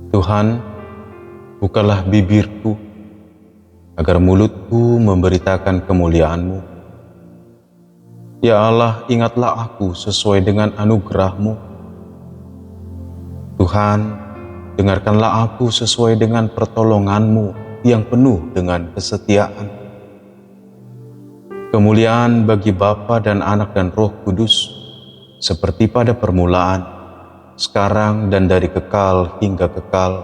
Tuhan, bukalah bibirku, agar mulutku memberitakan kemuliaan-Mu. Ya Allah, ingatlah aku sesuai dengan anugerah-Mu. Tuhan, dengarkanlah aku sesuai dengan pertolongan-Mu yang penuh dengan kesetiaan. Kemuliaan bagi Bapa dan Anak dan Roh Kudus, seperti pada permulaan, sekarang dan dari kekal hingga kekal.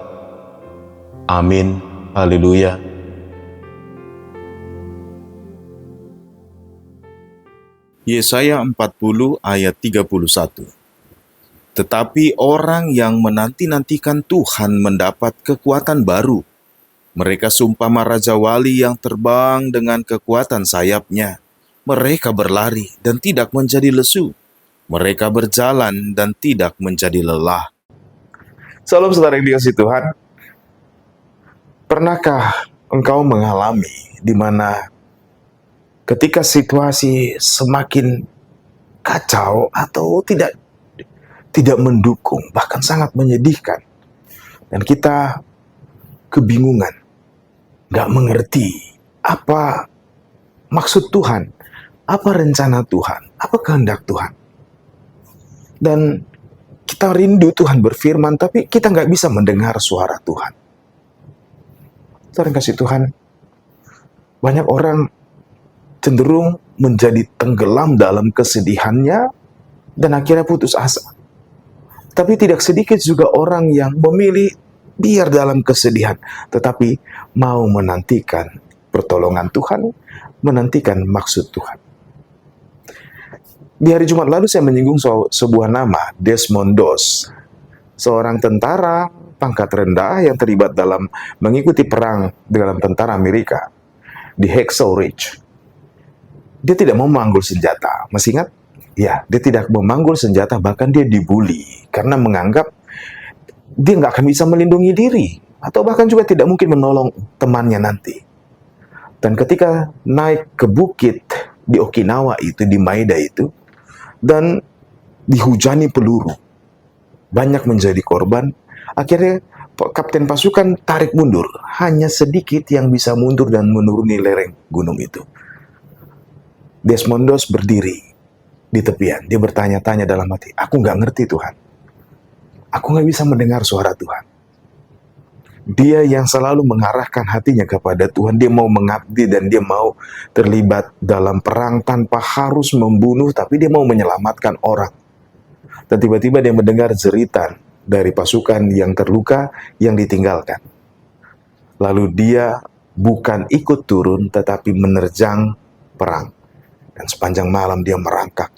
Amin. Haleluya. Yesaya 40 ayat 31. Tetapi orang yang menanti-nantikan Tuhan mendapat kekuatan baru. Mereka seumpama Raja Wali yang terbang dengan kekuatan sayapnya. Mereka berlari dan tidak menjadi lesu. Mereka berjalan dan tidak menjadi lelah. Salam saudara yang dikasihi Tuhan. Pernahkah engkau mengalami di mana ketika situasi semakin kacau atau tidak mendukung, bahkan sangat menyedihkan, dan kita kebingungan, gak mengerti apa maksud Tuhan, apa rencana Tuhan, apa kehendak Tuhan. Dan kita rindu Tuhan berfirman, tapi kita nggak bisa mendengar suara Tuhan. Saudara kasih Tuhan, banyak orang cenderung menjadi tenggelam dalam kesedihannya dan akhirnya putus asa. Tapi tidak sedikit juga orang yang memilih biar dalam kesedihan, tetapi mau menantikan pertolongan Tuhan, menantikan maksud Tuhan. Di hari Jumat lalu saya menyinggung sebuah nama, Desmond Doss, seorang tentara pangkat rendah yang terlibat dalam mengikuti perang dalam tentara Amerika di Hacksaw Ridge. Dia tidak mau memanggul senjata, masih ingat? Ya, dia tidak memanggul senjata, bahkan dia dibully karena menganggap dia nggak akan bisa melindungi diri, atau bahkan juga tidak mungkin menolong temannya nanti. Dan ketika naik ke bukit di Okinawa itu, di Maeda itu, dan dihujani peluru, banyak menjadi korban. Akhirnya kapten pasukan tarik mundur, hanya sedikit yang bisa mundur dan menuruni lereng gunung itu. Desmond Doss berdiri di tepian, dia bertanya-tanya dalam hati, aku nggak ngerti Tuhan, aku nggak bisa mendengar suara Tuhan. Dia yang selalu mengarahkan hatinya kepada Tuhan, dia mau mengabdi dan dia mau terlibat dalam perang tanpa harus membunuh, tapi dia mau menyelamatkan orang. Dan tiba-tiba dia mendengar jeritan dari pasukan yang terluka yang ditinggalkan. Lalu dia bukan ikut turun, tetapi menerjang perang. Dan sepanjang malam dia merangkak,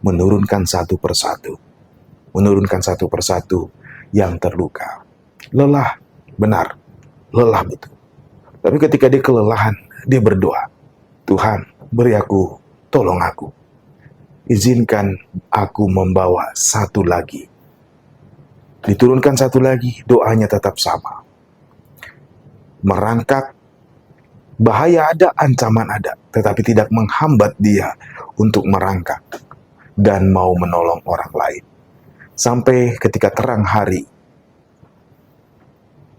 menurunkan satu persatu yang terluka. Lelah, benar, lelah betul. Tapi ketika dia kelelahan, dia berdoa, Tuhan, beri aku, tolong aku. Izinkan aku membawa satu lagi. Diturunkan satu lagi, doanya tetap sama. Merangkak, bahaya ada, ancaman ada, tetapi tidak menghambat dia untuk merangkak dan mau menolong orang lain. Sampai ketika terang hari,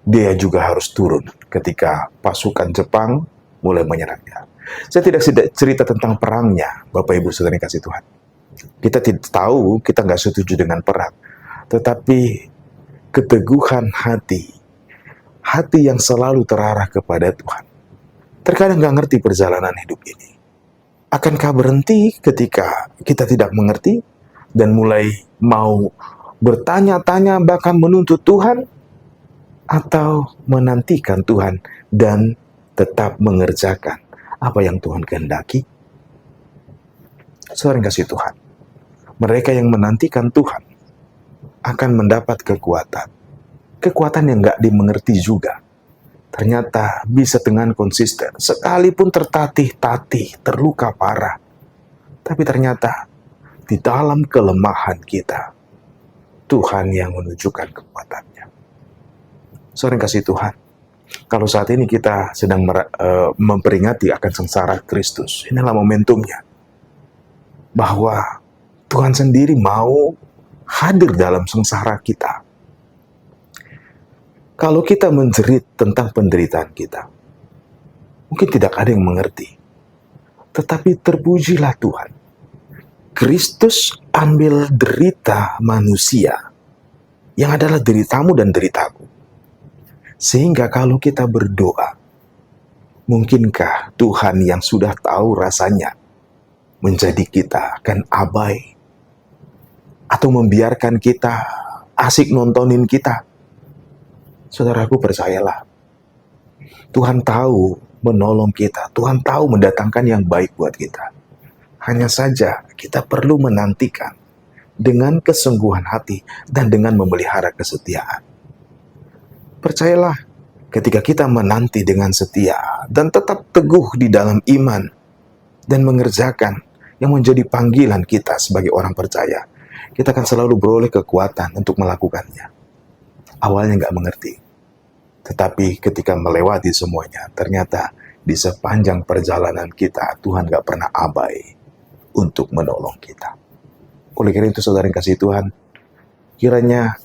dia juga harus turun ketika pasukan Jepang mulai menyerangnya. Saya tidak cerita tentang perangnya, Bapak Ibu Saudara yang kasih Tuhan. Kita tidak tahu, kita nggak setuju dengan perang. Tetapi keteguhan hati yang selalu terarah kepada Tuhan. Terkadang nggak ngerti perjalanan hidup ini. Akankah berhenti ketika kita tidak mengerti dan mulai mau bertanya-tanya bahkan menuntut Tuhan, atau menantikan Tuhan dan tetap mengerjakan apa yang Tuhan kehendaki? Saudara yang kasih Tuhan, mereka yang menantikan Tuhan akan mendapat kekuatan yang nggak dimengerti juga. Ternyata bisa dengan konsisten, sekalipun tertatih-tatih, terluka parah, tapi ternyata di dalam kelemahan kita, Tuhan yang menunjukkan kekuatannya. Saudara yang kasih Tuhan, Kalau saat ini kita sedang memperingati akan sengsara Kristus, inilah momentumnya. Bahwa Tuhan sendiri mau hadir dalam sengsara kita. Kalau kita menjerit tentang penderitaan kita, mungkin tidak ada yang mengerti. Tetapi terpujilah Tuhan. Kristus ambil derita manusia, yang adalah deritamu dan deritaku. Sehingga kalau kita berdoa, mungkinkah Tuhan yang sudah tahu rasanya menjadi kita akan abai? Atau membiarkan kita asik nontonin kita? Saudaraku, percayalah. Tuhan tahu menolong kita. Tuhan tahu mendatangkan yang baik buat kita. Hanya saja kita perlu menantikan dengan kesungguhan hati dan dengan memelihara kesetiaan. Percayalah, ketika kita menanti dengan setia dan tetap teguh di dalam iman dan mengerjakan yang menjadi panggilan kita sebagai orang percaya, kita akan selalu beroleh kekuatan untuk melakukannya. Awalnya nggak mengerti, tetapi ketika melewati semuanya, ternyata di sepanjang perjalanan kita, Tuhan nggak pernah abai untuk menolong kita. Oleh karena itu, saudara yang kasih Tuhan, kiranya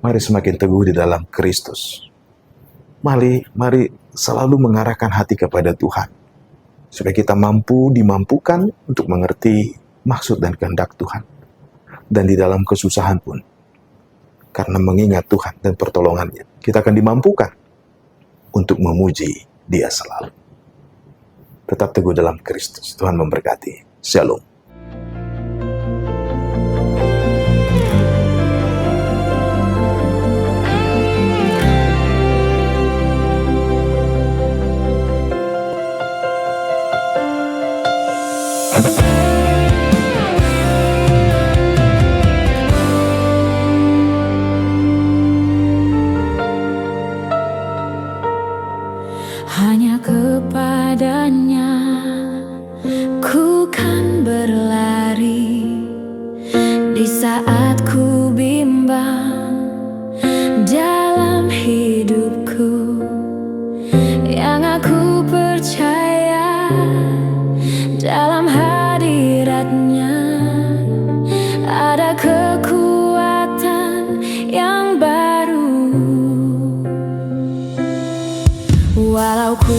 mari semakin teguh di dalam Kristus. Mari selalu mengarahkan hati kepada Tuhan, supaya kita dimampukan untuk mengerti maksud dan kehendak Tuhan. Dan di dalam kesusahan pun, karena mengingat Tuhan dan pertolongannya, kita akan dimampukan untuk memuji Dia selalu. Tetap teguh dalam Kristus. Tuhan memberkati. Shalom. Hanya kepadanya ku kan berlari di saat ku bimbang dalam hidupku. Yang aku percaya dalam hadiratnya ada kekuatan yang baru. Walau ku